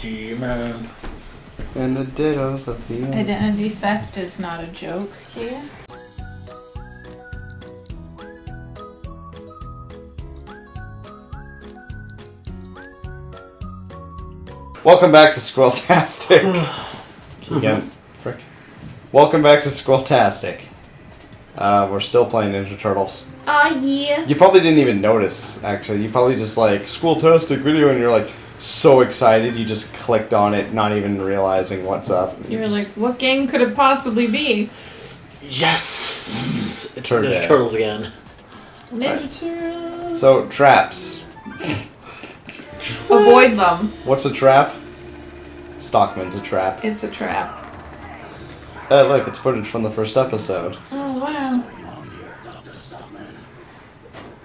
He-Man. And the dittos of the... Identity theft is not a joke, Kia. Welcome back to SquirrelTastic. Again, frick. Welcome back to SquirrelTastic. We're still playing Ninja Turtles. Yeah. You probably didn't even notice, actually. You probably just like, SquirrelTastic video, and you're like so excited you just clicked on it, not even realizing what's up. You're like, what game could it possibly be? Yes! It's Ninja Turtles again. Ninja Turtles. So, traps. Avoid them. What's a trap? Stockman's a trap. It's a trap. Look, it's footage from the first episode. Oh, wow.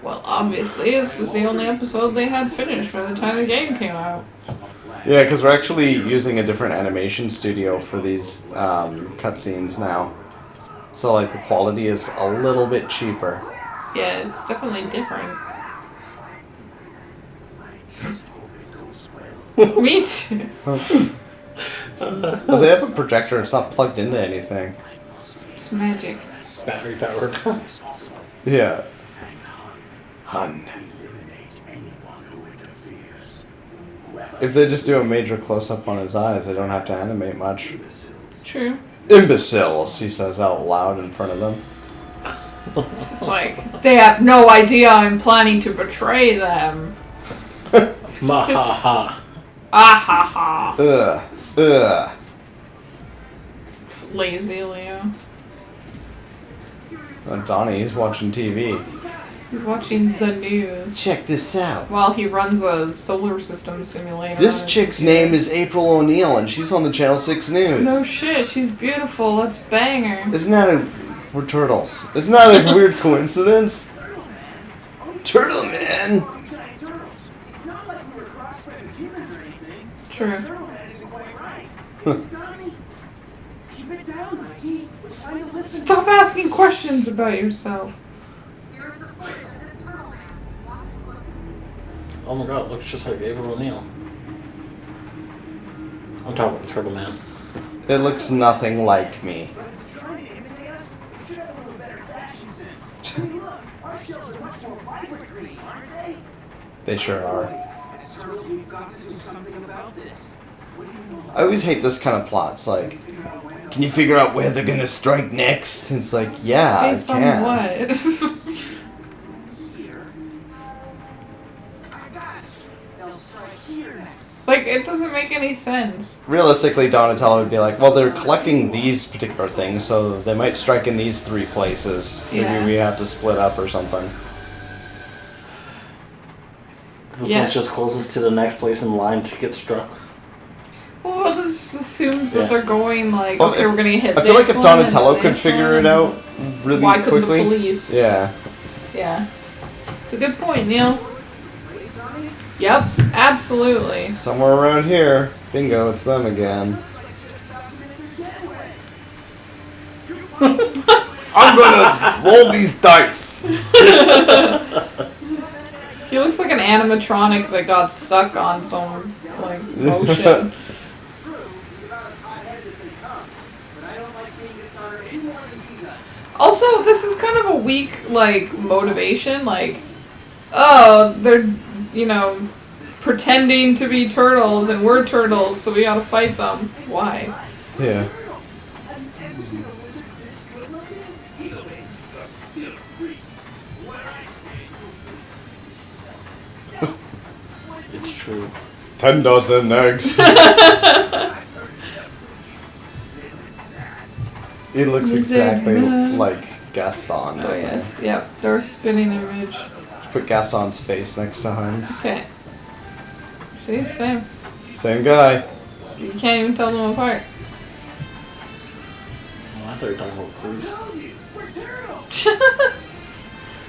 Well, obviously, this is the only episode they had finished by the time the game came out. Yeah, because we're actually using a different animation studio for these cutscenes now. So, like, the quality is a little bit cheaper. Yeah, it's definitely different. Me too. But they have a projector, it's not plugged into anything. It's magic. Battery powered. Yeah. Hun. If they just do a major close-up on his eyes, they don't have to animate much. True. Imbeciles, he says out loud in front of them. It's just like, they have no idea I'm planning to betray them. Mahaha. Ah ha ha. Ugh. Lazy Leo. Donnie's watching TV. He's watching the news. Check this out. While he runs a solar system simulator. This chick's name is April O'Neil, and she's on the Channel 6 News. No shit, she's beautiful. Let's bang her. Isn't that a... We're turtles. Isn't that a weird coincidence? Turtle Man! True. Stop asking questions about yourself. Oh my god, looks just like April O'Neil. I'm talking about the Turtle Man. It looks nothing like me. They sure are. I always hate this kind of plots, like, can you figure out where they're gonna strike next? It's like, yeah, Based I can. on what? Like, it doesn't make any sense. Realistically, Donatello would be like, well, they're collecting these particular things, so they might strike in these 3 places. Yeah. Maybe we have to split up or something. This one's just closest to the next place in line to get struck. Well, this assumes that Yeah. they're going like, Well, okay, we're gonna hit I feel this like if one Donatello and could this figure one, it out really why couldn't quickly. the police? Yeah. Yeah. It's a good point, Neil. Yep, absolutely. Somewhere around here. Bingo, it's them again. I'm gonna roll these dice! He looks like an animatronic that got stuck on some, like, motion. Also, this is kind of a weak, like, motivation. Like, oh, they're, you know, pretending to be turtles and we're turtles, so we gotta fight them. Why? Yeah. It's true. 10 dozen eggs. He looks exactly like Gaston, Oh, doesn't yes. Yep, they're a spinning image. he? Let's put Gaston's face next to Hans. Okay. See, same. Same guy. So you can't even tell them apart. Oh, I thought you were talking about police.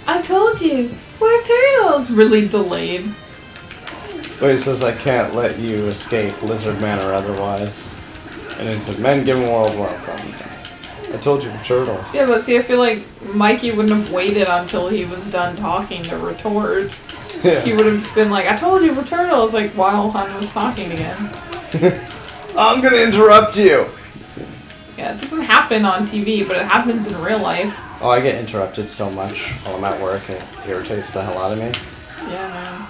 I told you, we're turtles. Really delayed. But he says, I can't let you escape, lizard man or otherwise. And he said, men give him world welcome. I told you we're turtles. Yeah, but see, I feel like Mikey wouldn't have waited until he was done talking to retort. Yeah. He would have just been like, I told you we're turtles, like, while Han was talking again. I'm gonna interrupt you. Yeah, it doesn't happen on TV, but it happens in real life. Oh, I get interrupted so much while I'm at work. It irritates the hell out of me. Yeah, man.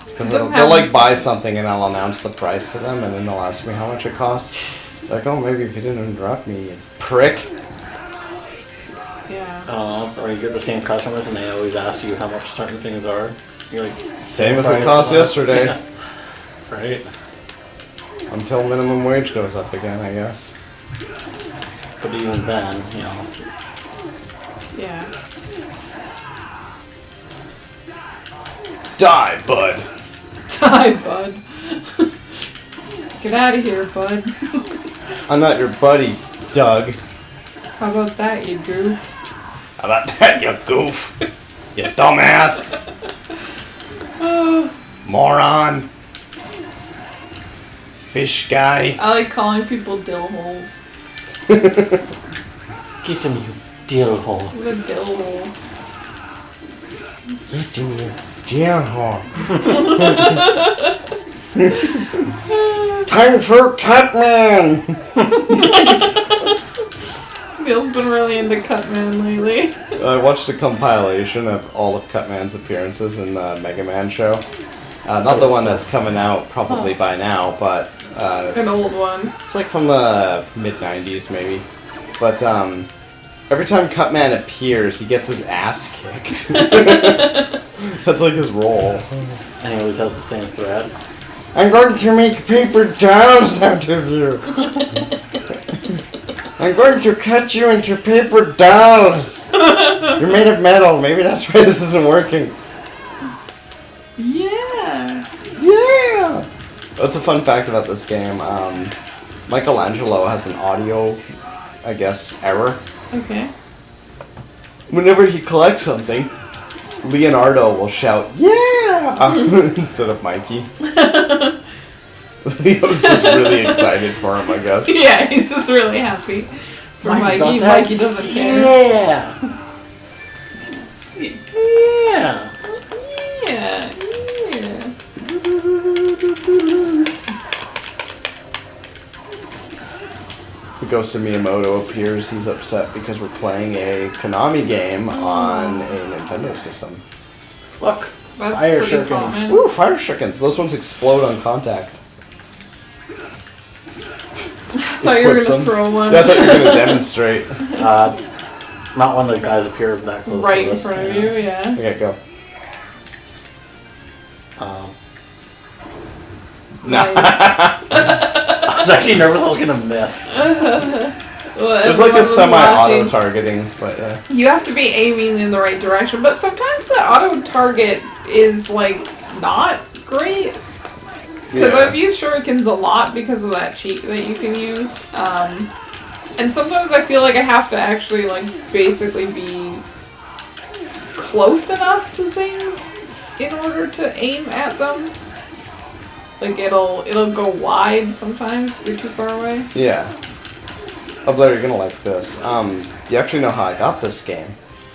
Because It doesn't they'll like happen. buy something and I'll announce the price to them, and then they'll ask me how much it costs. Like, oh, maybe if you didn't interrupt me, you prick. Yeah. Or you get the same customers and they always ask you how much certain things are. You're like, Same as it price cost and all. yesterday. Yeah. Right? Until minimum wage goes up again, I guess. But even then, you know. Yeah. Die, bud. Die, bud. Get out of here, bud. I'm not your buddy, Doug. How about that, you goof? How about that, you goof? You dumbass. Moron. Fish guy. I like calling people dill holes. Get him, you dill hole. What a dill hole. Get in your jail hole. Time for Catman. Bill's been really into Cutman lately. I watched a compilation of all of Cutman's appearances in the Mega Man show. Not the one that's coming out probably by now, but An old one. it's like from the mid-90s maybe. But every time Cutman appears, he gets his ass kicked. That's like his role. And he always has the same thread. I'm going to make paper dolls out of you. I'm going to cut you into paper dolls. You're made of metal. Maybe that's why this isn't working. Yeah. Yeah! That's a fun fact about this game. Michelangelo has an audio, I guess, error. Okay. Whenever he collects something, Leonardo will shout, "Yeah!" instead of Mikey. Leo's just really excited for him, I guess. Yeah, he's just really happy for Mikey Mikey. got that? Mikey doesn't care. Yeah! Yeah! Yeah. Yeah. The ghost of Miyamoto appears. He's upset because we're playing a Konami game on a Nintendo system. Look! That's Fire pretty shuriken. common. Ooh, fire shurikens. Those ones explode on contact. I thought you were Equips gonna them. throw one Yeah, I thought you were going to demonstrate. Not when the guys appear that close right to in us. front of you, yeah. Okay, go. Nice. I was actually nervous I was gonna miss. Well, There's like everyone a was semi-auto watching. targeting, but yeah. You have to be aiming in the right direction, but sometimes the auto target is like not great. Because I've used shurikens a lot because of that cheat that you can use. And sometimes I feel like I have to actually like basically be close enough to things in order to aim at them. Like it'll go wide sometimes if you're too far away. Yeah. Oh, Blair, you're gonna like this. You actually know how I got this game.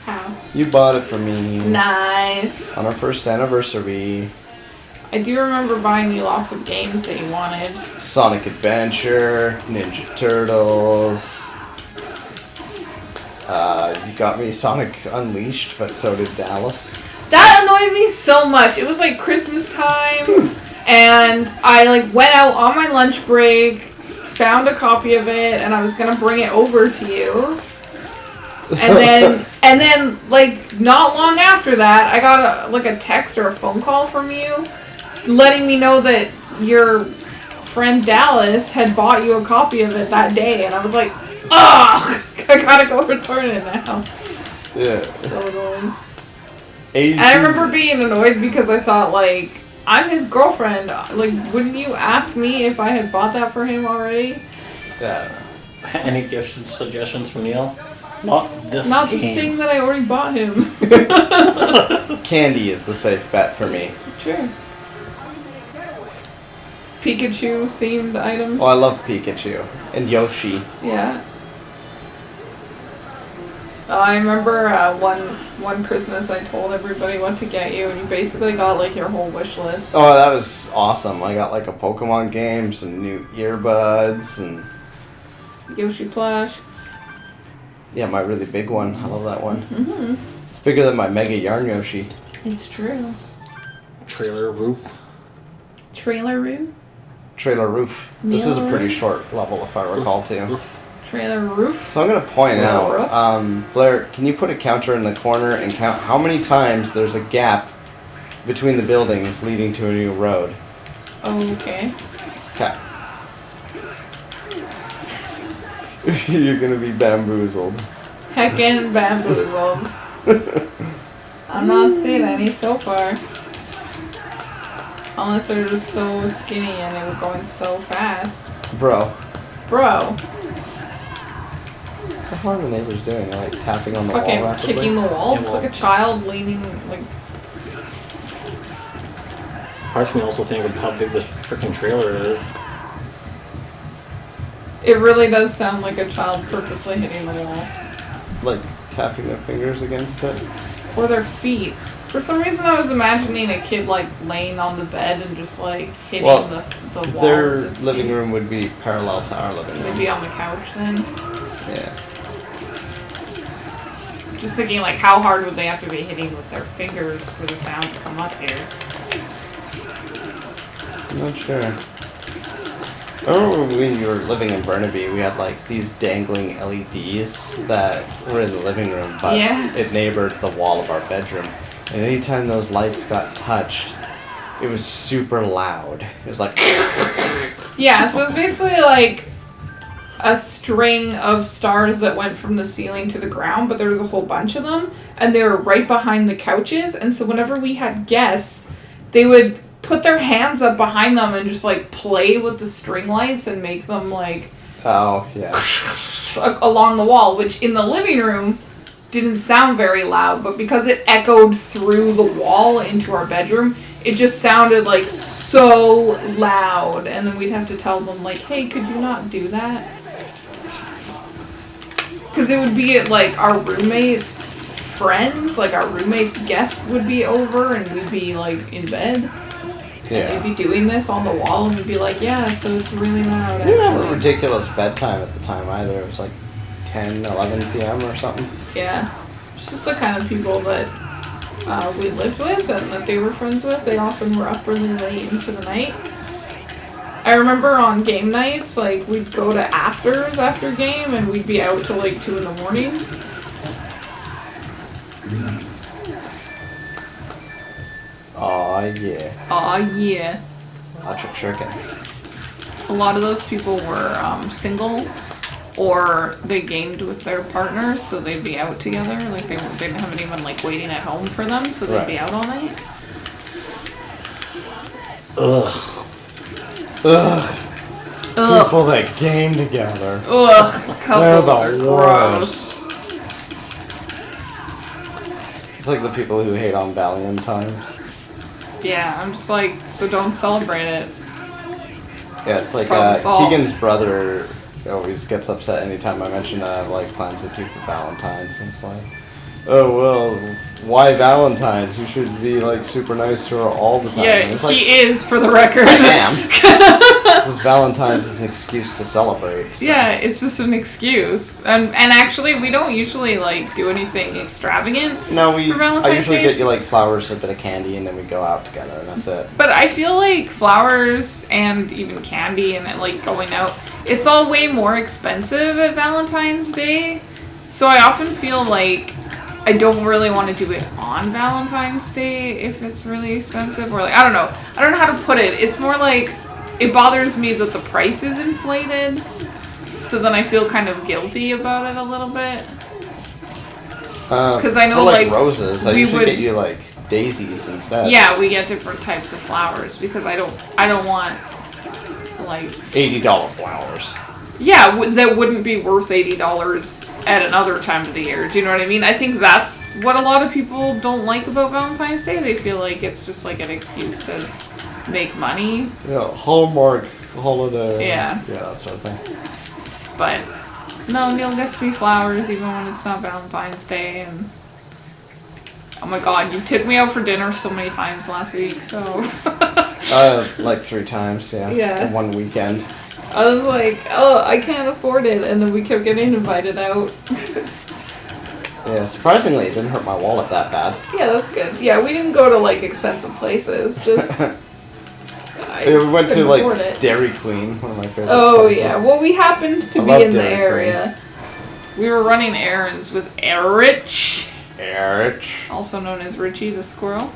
How? You bought it for me Nice. on our first anniversary. I do remember buying you lots of games that you wanted. Sonic Adventure, Ninja Turtles. You got me Sonic Unleashed, but so did Dallas. That annoyed me so much. It was like Christmas time, and I like went out on my lunch break, found a copy of it, and I was gonna bring it over to you. And then like not long after that, I got a text or a phone call from you, letting me know that your friend Dallas had bought you a copy of it that day, and I was like, ugh, I gotta go return it now. Yeah. So annoying. 82. And I remember being annoyed because I thought, like, I'm his girlfriend. Like, wouldn't you ask me if I had bought that for him already? Yeah, I don't know. Any gift suggestions from Neil? Not this Not the game. thing that I already bought him. Candy is the safe bet for me. True. Pikachu themed items. Oh, I love Pikachu and Yoshi. Yeah. I remember one Christmas I told everybody what to get you, and you basically got like your whole wish list. Oh, that was awesome. I got like a Pokemon game, some new earbuds, and... Yoshi plush. Yeah, my really big one. I love that one. Mm-hmm. It's bigger than my Mega Yarn Yoshi. It's true. Trailer roof. Trailer roof? Trailer roof. This is a pretty short level, if I recall, too. Trailer roof? So I'm going to point out, Blair, can you put a counter in the corner and count how many times there's a gap between the buildings leading to a new road? Okay. Okay. You're going to be bamboozled. Heckin' bamboozled. I'm not seeing any so far. Unless they're just so skinny and they were going so fast. Bro. Bro. What the hell are the neighbors doing? They're like tapping on the Fucking wall rapidly? kicking the wall. It's like a child leaning, like... Parts of me also think of how big this freaking trailer is. It really does sound like a child purposely hitting the wall. Like tapping their fingers against it? Or their feet. For some reason I was imagining a kid like laying on the bed and just like hitting the walls. Their living room would be parallel to our living room. They'd be on the couch then. Yeah. Just thinking like how hard would they have to be hitting with their fingers for the sound to come up here. I'm not sure. I remember when you were living in Burnaby, we had like these dangling LEDs that were in the living room, but it neighbored the wall of our bedroom. And anytime those lights got touched, it was super loud. It was like... Yeah, so it's basically like a string of stars that went from the ceiling to the ground, but there was a whole bunch of them, and they were right behind the couches, and so whenever we had guests, they would put their hands up behind them and just like play with the string lights and make them like... Oh, yeah. along the wall, which in the living room didn't sound very loud, but because it echoed through the wall into our bedroom, it just sounded like so loud, and then we'd have to tell them like, hey, could you not do that? Because it would be at like our roommates' friends, like our roommates' guests would be over and we'd be like in bed. Yeah. And they'd be doing this on the wall and we'd be like, yeah, so it's really loud. We didn't have a ridiculous bedtime at the time either. It was like 10, 11 p.m. or something. Yeah. It's just the kind of people that we lived with and that they were friends with. They often were up really late into the night. I remember on game nights, like, we'd go to afters after game and we'd be out till like 2 in the morning. Aw, yeah. Aw, yeah. Electric chickens. A lot of those people were single, or they gamed with their partners, so they'd be out together. Like they didn't have anyone like waiting at home for them, so they'd be out all night. Ugh. Ugh. Ugh. People that game together. Ugh. Couples are gross. It's like the people who hate on Valentine's. Yeah, I'm just like, so don't celebrate it. Yeah, it's like Keegan's brother always gets upset anytime I mention that I have like plans with you for Valentine's, and it's like, oh well, why Valentine's? You should be like super nice to her all the time. Yeah, it's like, he is, for the record. I am. This is Valentine's is an excuse to celebrate. So. Yeah, it's just an excuse. And actually, we don't usually like do anything extravagant. No, for Valentine's I usually Day. get you like flowers, a bit of candy, and then we go out together, and that's it. But I feel like flowers and even candy and like going out, it's all way more expensive at Valentine's Day. So I often feel like I don't really want to do it on Valentine's Day if it's really expensive, or like I don't know how to put it. It's more like it bothers me that the price is inflated, so then I feel kind of guilty about it a little bit. Because I know for, like roses, I usually get you like daisies instead. Yeah, we get different types of flowers because I don't want like $80 flowers. Yeah, that wouldn't be worth $80 at another time of the year. Do you know what I mean? I think that's what a lot of people don't like about Valentine's Day. They feel like it's just like an excuse to make money. Yeah, Hallmark holiday. Yeah. Yeah, that sort of thing. But No, Neil gets me flowers even when it's not Valentine's Day, and oh my god, you took me out for dinner so many times last week, so... like 3 times, yeah. Yeah. In one weekend. I was like, oh, I can't afford it, and then we kept getting invited out. Yeah, surprisingly, it didn't hurt my wallet that bad. Yeah, that's good. Yeah, we didn't go to, like, expensive places, just... Yeah, we went to, like, Dairy Queen, one of my favorite places. Yeah. Well, we happened to be in the area. We were running errands with Erich. Also known as Richie the squirrel.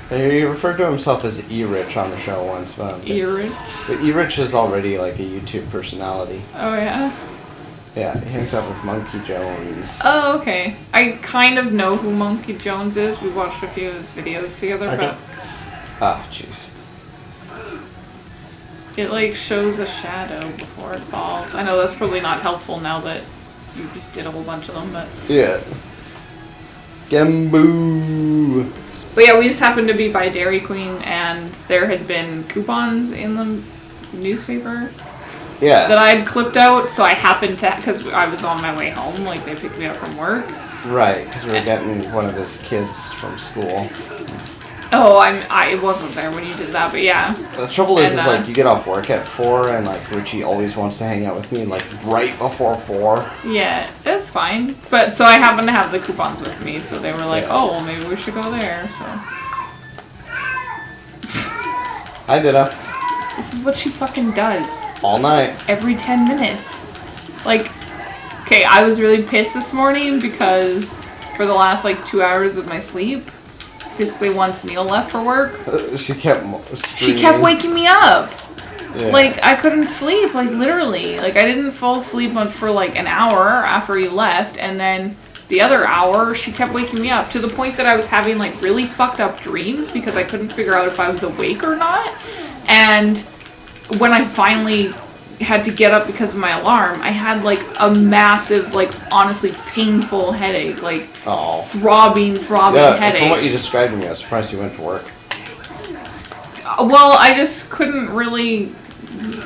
He referred to himself as E-Rich on the show once. E-Rich? But E-Rich is already, like, a YouTube personality. Oh, yeah? Yeah, he hangs out with Monkey Jones. Oh, okay. I kind of know who Monkey Jones is. We watched a few of his videos together, but... Ah, jeez. It, like, shows a shadow before it falls. I know that's probably not helpful now that you just did a whole bunch of them, but... Yeah. Gemboo! But yeah, we just happened to be by Dairy Queen, and there had been coupons in the newspaper. Yeah. That I had clipped out, so I happened to... Because I was on my way home, like, they picked me up from work. Right, because we were getting one of his kids from school. Oh, I wasn't there when you did that, but yeah. The trouble is like, you get off work at 4, and, like, Richie always wants to hang out with me, like, right before 4. Yeah, that's fine. But, so I happened to have the coupons with me, so they were like, oh, well, maybe we should go there, so. Hi, Dida. This is what she fucking does. All night. Every 10 minutes. Like, okay, I was really pissed this morning because for the last, like, 2 hours of my sleep, basically once Neil left for work, she kept screaming. She kept waking me up. Yeah. Like, I couldn't sleep, like, literally. Like, I didn't fall asleep for, like, an hour after he left, and then the other hour, she kept waking me up to the point that I was having, like, really fucked up dreams because I couldn't figure out if I was awake or not. And when I finally had to get up because of my alarm, I had, like, a massive, like, honestly painful headache, like, throbbing headache. From what you described to me, I was surprised you went to work. Well, I just couldn't really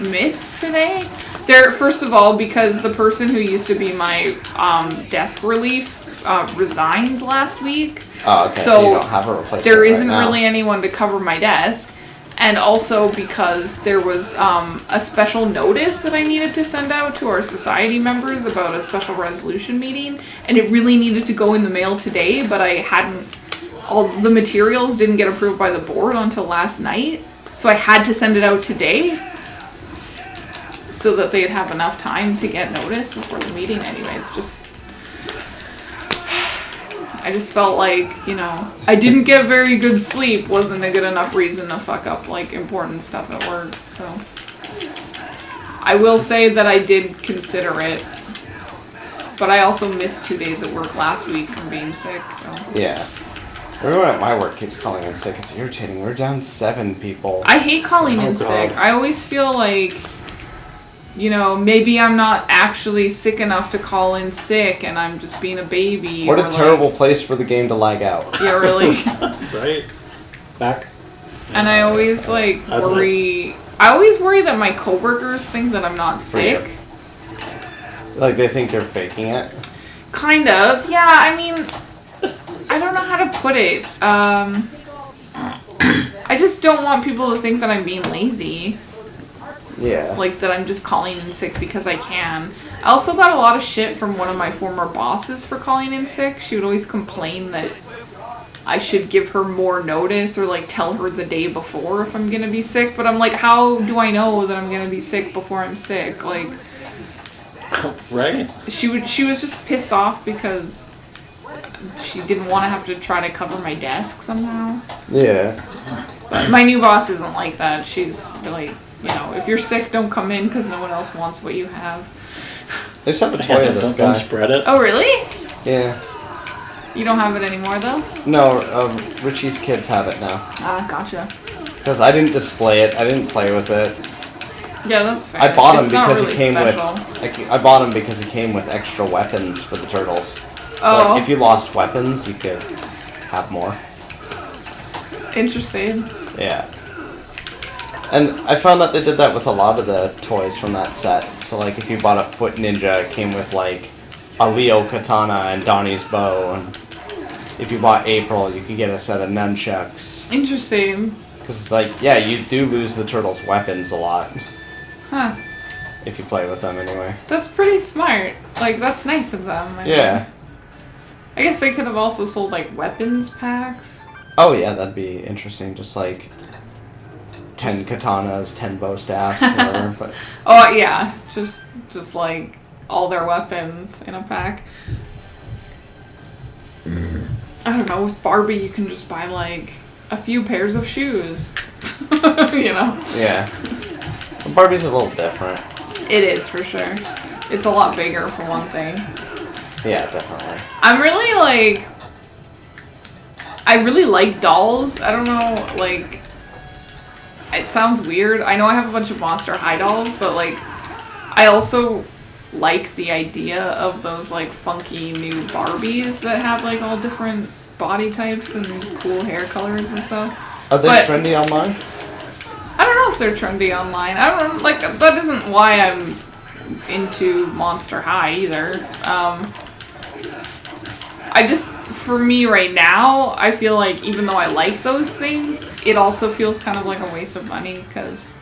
miss today. First of all, because the person who used to be my desk relief resigned last week. Oh, okay, so you don't have a replacement there isn't right now. really anyone to cover my desk. And also because there was a special notice that I needed to send out to our society members about a special resolution meeting, and it really needed to go in the mail today, but I hadn't, all the materials didn't get approved by the board until last night, so I had to send it out today so that they'd have enough time to get notice before the meeting anyway. It's just... I just felt like, you know, I didn't get very good sleep wasn't a good enough reason to fuck up, like, important stuff at work, so. I will say that I did consider it, but I also missed 2 days at work last week from being sick, so. Yeah. Everyone at my work keeps calling in sick. It's irritating. We're down 7 people. I hate calling in sick. I always feel like, you know, maybe I'm not actually sick enough to call in sick and I'm just being a baby. What a terrible place for the game to lag out. Yeah, really. Right. Back. And I always, like, worry... I always worry that my coworkers think that I'm not sick. Like, they think you're faking it? Kind of. Yeah, I mean... I don't know how to put it. I just don't want people to think that I'm being lazy. Yeah. Like, that I'm just calling in sick because I can. I also got a lot of shit from one of my former bosses for calling in sick. She would always complain that I should give her more notice or, like, tell her the day before if I'm gonna be sick. But I'm like, how do I know that I'm gonna be sick before I'm sick? Like... Right. She was just pissed off because she didn't want to have to try to cover my desk somehow. Yeah. But my new boss isn't like that. She's like... You know, if you're sick, don't come in because no one else wants what you have. They just have a toy of this guy. Don't spread it. Oh, really? Yeah. You don't have it anymore, though? No, Richie's kids have it now. Ah, gotcha. Because I didn't display it. I didn't play with it. Yeah, that's fair. I bought him It's not because really he came special. with. I bought him because he came with extra weapons for the turtles. So like, if you lost weapons, you could have more. Interesting. Yeah. And I found that they did that with a lot of the toys from that set. So, like, if you bought a Foot Ninja, it came with, like, a Leo katana and Donnie's bow. And if you bought April, you could get a set of nunchucks. Interesting. Because, like, yeah, you do lose the turtles' weapons a lot. Huh. If you play with them, anyway. That's pretty smart. Like, that's nice of them. Yeah. I guess they could have also sold, like, weapons packs. Oh, yeah, that'd be interesting. Just, like... 10 katanas, 10 bow staffs, whatever. But oh yeah, just like all their weapons in a pack. I don't know. With Barbie, you can just buy like a few pairs of shoes. You know. Yeah. Well, Barbie's a little different. It is for sure. It's a lot bigger for one thing. Yeah, definitely. I'm really like. I really like dolls. I don't know, like. It sounds weird. I know I have a bunch of Monster High dolls, but like, I also like the idea of those like funky new Barbies that have like all different body types and cool hair colors and stuff. Are they trendy online? I don't know if they're trendy online. I don't know, like that isn't why I'm into Monster High either. I just, for me right now, I feel like even though I like those things, it also feels kind of like a waste of money because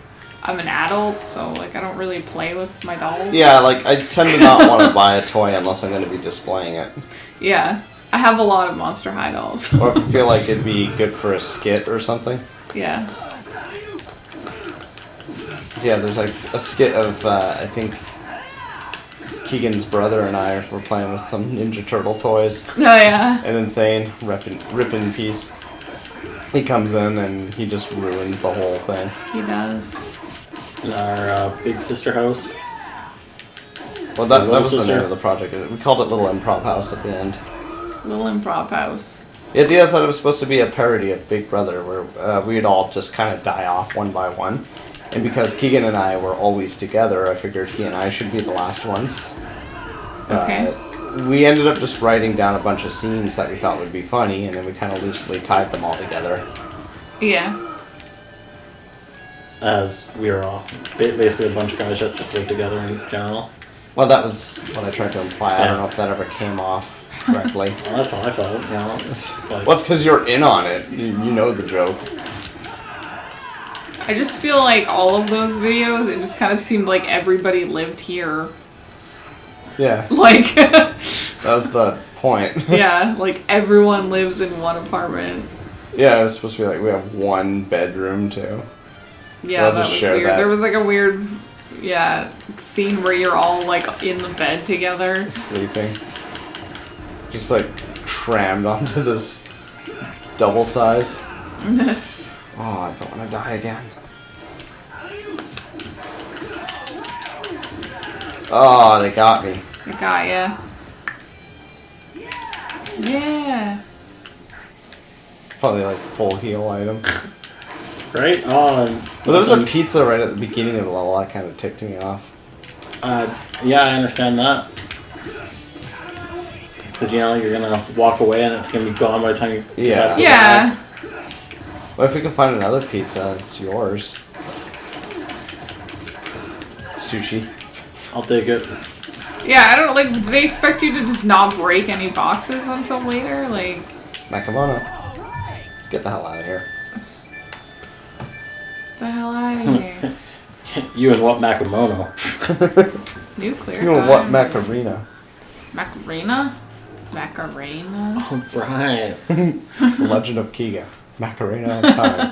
I'm an adult, so like I don't really play with my dolls. Yeah, like I tend to not want to buy a toy unless I'm going to be displaying it. Yeah, I have a lot of Monster High dolls. Or if I feel like it'd be good for a skit or something. Yeah. Yeah, there's like a skit of, I think, Keegan's brother and I were playing with some Ninja Turtle toys. Oh yeah. And then Thane, ripping piece, he comes in and he just ruins the whole thing. He does. In our big sister house. Well, that was the name of the project. We called it Little Improv House at the end. Little Improv House. The idea is that it was supposed to be a parody of Big Brother, where we'd all just kind of die off one by one. And because Keegan and I were always together, I figured he and I should be the last ones. Okay. We ended up just writing down a bunch of scenes that we thought would be funny, and then we kind of loosely tied them all together. Yeah. As we were all basically a bunch of guys that just lived together in general. Well, that was what I tried to imply. I don't know if that ever came off correctly. Well, that's how I felt, you know. It's like, well, it's because you're in on it. You know the joke. I just feel like all of those videos, it just kind of seemed like everybody lived here. Yeah. Like... that was the point. Yeah, like everyone lives in one apartment. Yeah, it was supposed to be like we have one bedroom too. Yeah, that was weird. There was like a weird, scene where you're all like in the bed together. Sleeping. Just like crammed onto this double size. Oh, I don't want to die again. Oh, they got me. They got ya. Yeah. Probably like full heal item. right on. Well, there was a pizza right at the beginning of the level. That kind of ticked me off. Yeah, I understand that. Because, you know, you're going to walk away and it's going to be gone by the time you decide to go back. Well, if we can find another pizza, it's yours. Sushi. I'll take it. Yeah, I don't like. Do they expect you to just not break any boxes until later? Like. Macamono. Let's get the hell out of here. The hell out of here. You and what Macamono? Nuclear. You and what Macarena? Macarena? Macarena? Oh, Brian. Legend of Kiga. Macarena of Time.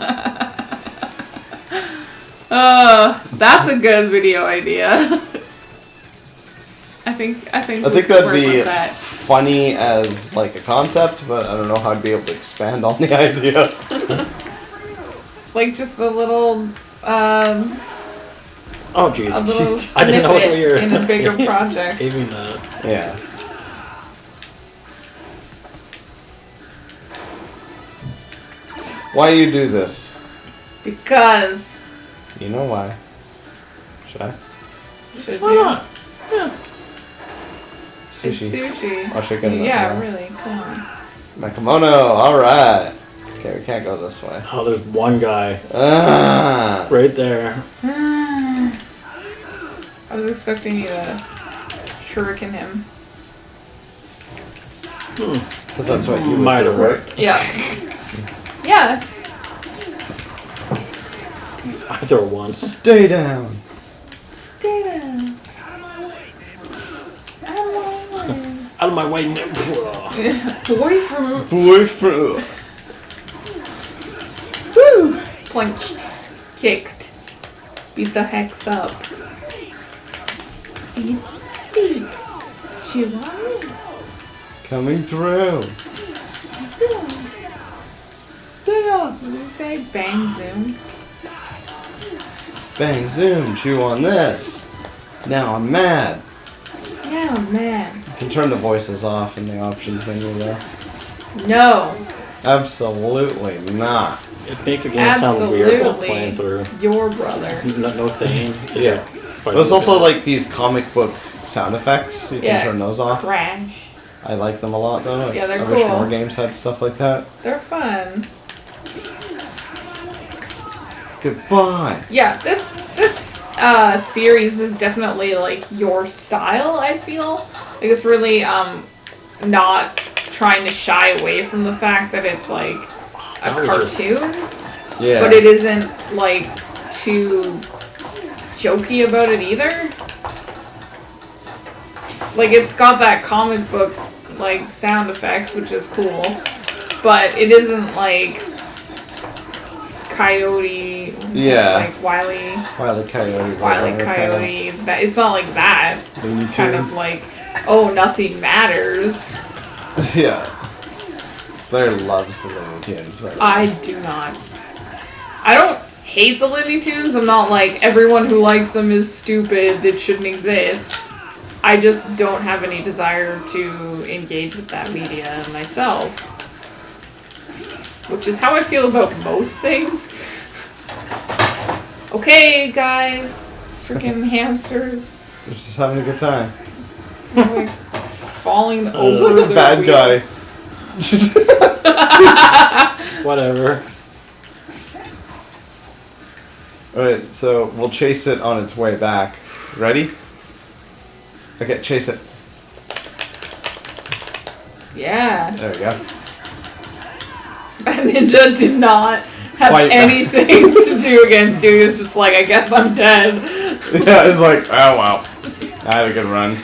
That's a good video idea. I think that'd be funny as like a concept, but I don't know how I'd be able to expand on the idea. Like just a little oh jeez. A little I didn't know what you were in a bigger project. Aiming that. Yeah. Why you do this? Because. You know why. Should I? Should Why you? not? Yeah. It's sushi. Oh, chicken. Yeah, really. Come on. Macamono, alright. Okay, we can't go this way. Oh, there's one guy. Right there. I was expecting you to shuriken him. Because that's what you might have worked. Yeah. Yeah. I throw one. Stay down. Stay down. Out of my way. Away from. Boyfriend. Woo! Punched. Kicked. Beat the hex up. Beat. Chihuahua. Coming through. Zoom. Stay up. What did you say? Bang zoom. Bang, zoom, chew on this. Now I'm mad. Now, man. You can turn the voices off in the options menu though. No. Absolutely not. It make the game sound weird while playing through. Your brother. No saying. Yeah. There's also like these comic book sound effects. You can turn those off. Crash. I like them a lot though. Yeah, they're I cool. wish more games had stuff like that. They're fun. Goodbye. Yeah, this series is definitely like your style, I feel. Like it's really not trying to shy away from the fact that it's like a cartoon. Yeah. But it isn't like too jokey about it either. Like it's got that comic book like sound effects, which is cool. But it isn't like Coyote, like Wile E. Wile E. Coyote. Wile E. Coyote. That it's not like that. Looney Kind of like, oh, nothing matters. Yeah. Blair loves the Looney Tunes. I do not. I don't hate the Looney Tunes. I'm not like everyone who likes them is stupid. It shouldn't exist. I just don't have any desire to engage with that media myself. Which is how I feel about most things. Okay, guys. Freaking hamsters. We're just having a good time. Like falling over. He's like a bad guy. Whatever. Alright, so we'll chase it on its way back. Ready? Okay, chase it. Yeah. There we go. That ninja did not have anything to do against you. He was just like, I guess I'm dead. Yeah, it's like, oh wow. I had a good run.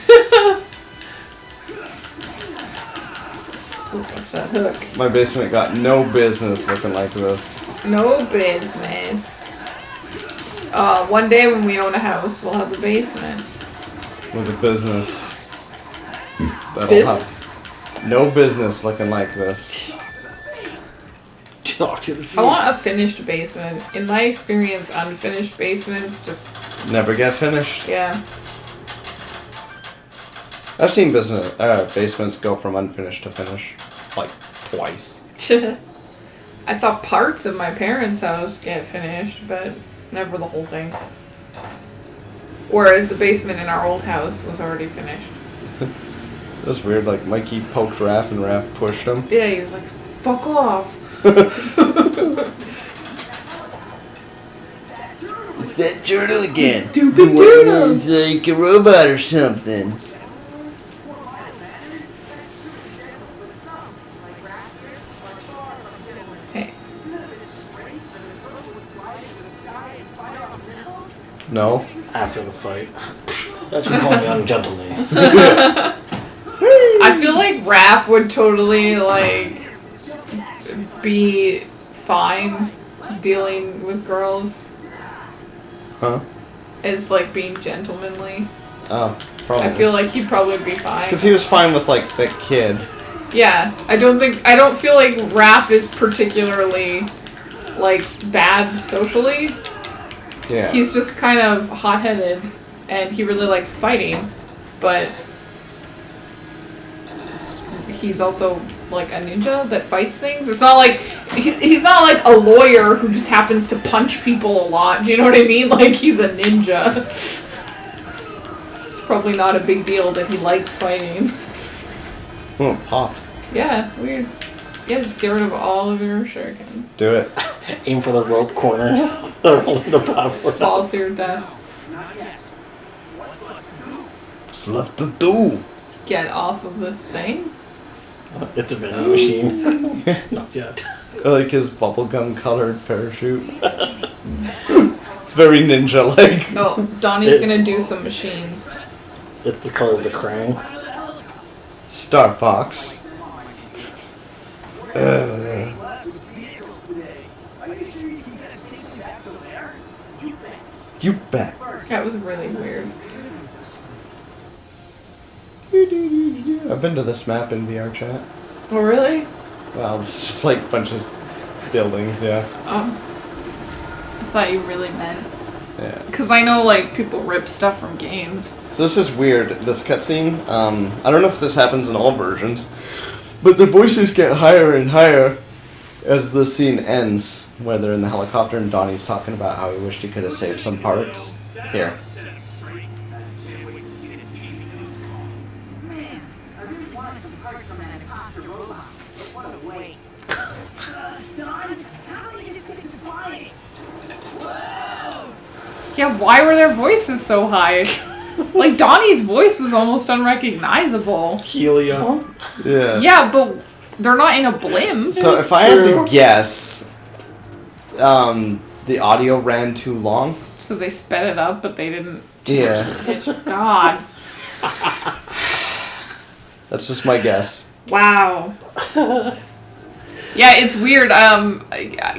What's that hook? My basement got no business looking like this. No business. One day when we own a house, we'll have a basement. With a business. That'll have no business looking like this. Talk to the feet. I want a finished basement. In my experience, unfinished basements just never get finished. Yeah. I've seen basements go from unfinished to finished, like, twice. I saw parts of my parents' house get finished, but never the whole thing. Whereas the basement in our old house was already finished. It was weird, like, Mikey poked Raph and Raph pushed him. Yeah, he was like, fuck off. It's that turtle again. Stupid turtle. It's like a robot or something. Hey. No. After the fight. That's what you call me ungentlemanly. I feel like Raph would totally, like, be fine dealing with girls. Huh? As, like, being gentlemanly. Oh, probably. I feel like he'd probably be fine. Because he was fine with, like, that kid. Yeah, I don't feel like Raph is particularly, like, bad socially. Yeah. He's just kind of hot-headed, and he really likes fighting, but he's also like a ninja that fights things. It's not like he's not like a lawyer who just happens to punch people a lot. Do you know what I mean? Like he's a ninja. It's probably not a big deal that he likes fighting. Oh, popped. Yeah, weird. Yeah, just get rid of all of your shurikens. Do it. Aim for the rope corners. The platform. Fall to your death. What's left to do? Get off of this thing. It's a vending machine. Not yet. I like his bubblegum colored parachute. It's very ninja-like. Oh, Donnie's gonna do some machines. It's the color of the Krang. Star Fox. You bet. That was really weird. I've been to this map in VR chat. Oh, really? Well, it's just like a bunch of buildings, yeah. Oh. I thought you really meant. Yeah. Because I know, like, people rip stuff from games. So this is weird, this cutscene. I don't know if this happens in all versions, but the voices get higher and higher as the scene ends, where they're in the helicopter and Donnie's talking about how he wished he could have saved some parts. Here. Man, I really wanted some parts from that imposter robot. What a waste. Don, how did you just stick to flying? Yeah, why were their voices so high? Like, Donnie's voice was almost unrecognizable. Helium. Yeah. Yeah, but they're not in a blimp. So if I had to guess, the audio ran too long. So they sped it up, but they didn't. Yeah. God. That's just my guess. Wow. Yeah, it's weird.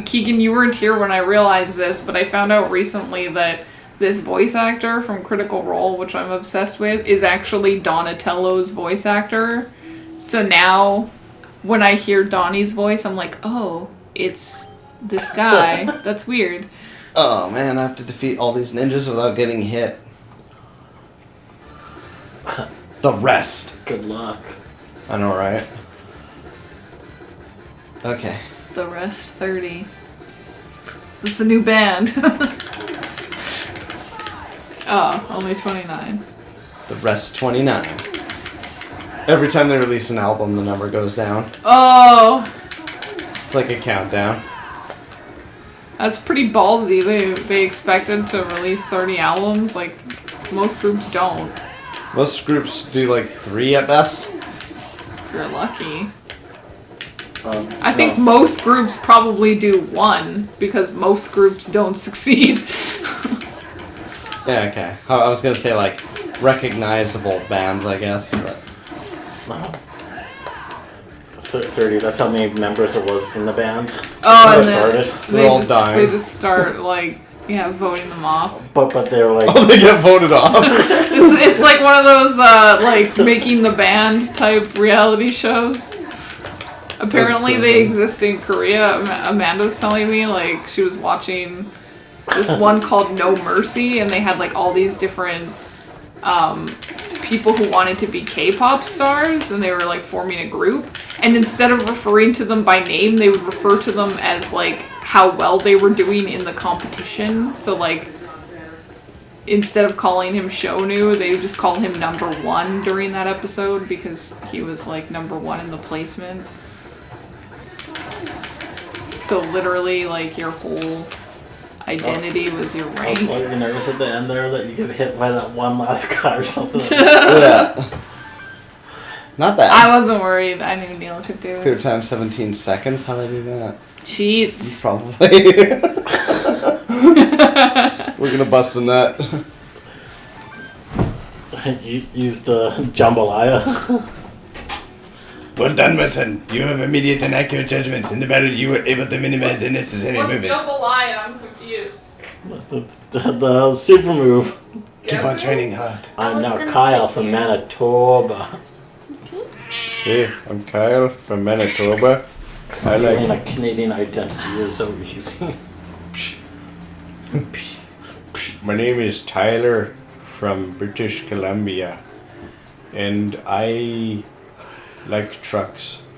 Keegan, you weren't here when I realized this, but I found out recently that this voice actor from Critical Role, which I'm obsessed with, is actually Donatello's voice actor. So now, when I hear Donnie's voice, I'm like, oh, it's this guy. That's weird. Oh man, I have to defeat all these ninjas without getting hit. The rest. Good luck. I know, right? Okay. The rest 30. It's a new band. Oh, only 29. The rest 29. Every time they release an album, the number goes down. Oh, It's like a countdown. that's pretty ballsy. They expected to release 30 albums. Like, most groups don't. Most groups do like 3 at best. If you're lucky. I think most groups probably do 1 because most groups don't succeed. Yeah, okay. I was gonna say like recognizable bands, I guess, but 30, that's how many members there was in the band. Oh, and Started. They're all dying. They just start like, yeah, voting them off. But they were like, oh, they get voted off. It's like one of those like making the band type reality shows. Apparently they exist in Korea. Amanda was telling me, like, she was watching this one called No Mercy, and they had like all these different people who wanted to be K-pop stars, and they were like forming a group, and instead of referring to them by name, they would refer to them as like how well they were doing in the competition. So like, instead of calling him Shonu, they would just call him number 1 during that episode because he was like number 1 in the placement. So literally, like, your whole identity was your I rank. was slightly nervous at the end there that you get hit by that one last guy or something. Yeah. Not bad. I wasn't worried. I knew Neil could do Clear it. time 17 seconds. How did I do that? Cheats. Probably. We're gonna bust a nut. You used the jambalaya. Well done, Watson. You have immediate and accurate judgment. In the battle, you were able to minimize the necessary movement. jambalaya? I'm confused. the super move. Keep on training hard. I'm now Kyle from Manitoba. Hey, I'm Kyle from Manitoba. Stealing a Canadian identity is so easy. My name is Tyler from British Columbia, and I like trucks.